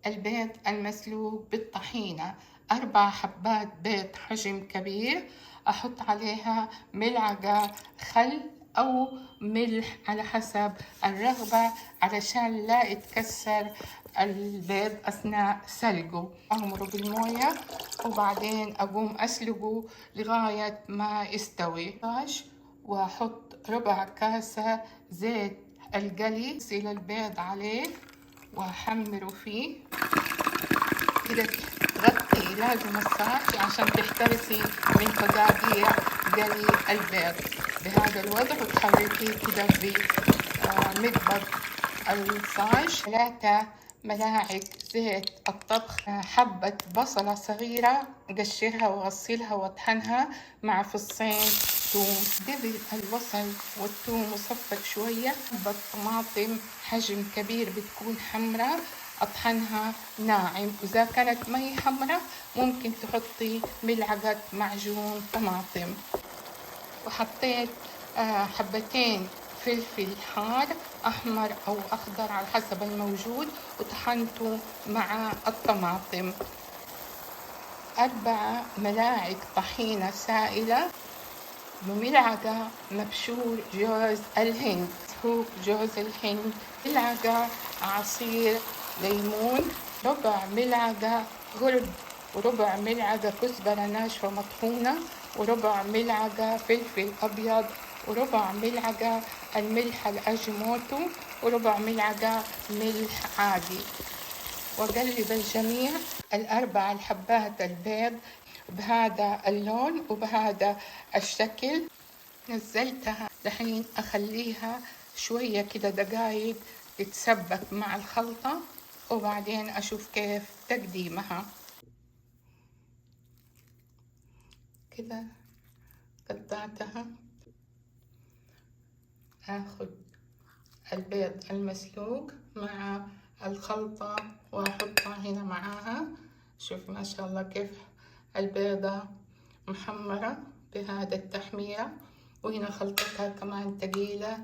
البيض المسلوق بالطحينة. 4 حبات بيض حجم كبير، أحط عليها ملعقة خل أو ملح على حسب الرغبة علشان لا يتكسر البيض أثناء سلقه. أغمره بالموية وبعدين أقوم أسلقه لغاية ما يستوي. وأحط ربع كاسة زيت القلي، أغسل البيض عليه وأحمره فيه كده. تغطي لازم الصاج عشان تحترسي من فقاقيع قلي البيض بهذا الوضع، وتحركيه كده بمقبض الصاج. 3 ملاعق زيت الطبخ، حبة بصلة صغيرة قشرها وغسلها واطحنها مع فصين ثوم. دبل البصل والثوم وصفت شوية. حبة طماطم حجم كبير بتكون حمراء أطحنها ناعم، وإذا كانت مي حمراء ممكن تحطي ملعقة معجون طماطم. وحطيت حبتين فلفل حار أحمر أو أخضر على حسب الموجود، وطحنته مع الطماطم. 4 ملاعق طحينة سائلة وملعقة مبشور جوز الهند، جوز الهند، ملعقة عصير ليمون، ربع ملعقة قرب، وربع ملعقة كزبرة ناشفة مطحونة، وربع ملعقة فلفل أبيض، وربع ملعقة الملح الأجموتو، وربع ملعقة ملح عادي. وأقلب الجميع. 4 الحبات البيض بهذا اللون وبهذا الشكل. نزلتها دحين أخليها شوية كده دقايق تتسبك مع الخلطة، وبعدين أشوف كيف تقديمها. كده قطعتها. هاخد البيض المسلوق مع الخلطة وأحطها هنا معاها. شوف ما شاء الله كيف البيضة محمرة بهذا التحميرة، وهنا خلطتها كمان تقيلة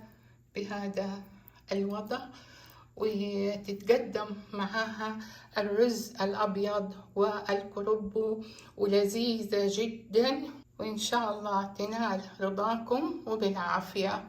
بهذا الوضع. وتتقدم معاها الرز الأبيض والكرنب، ولذيذة جدا، وإن شاء الله تنال رضاكم وبالعافية.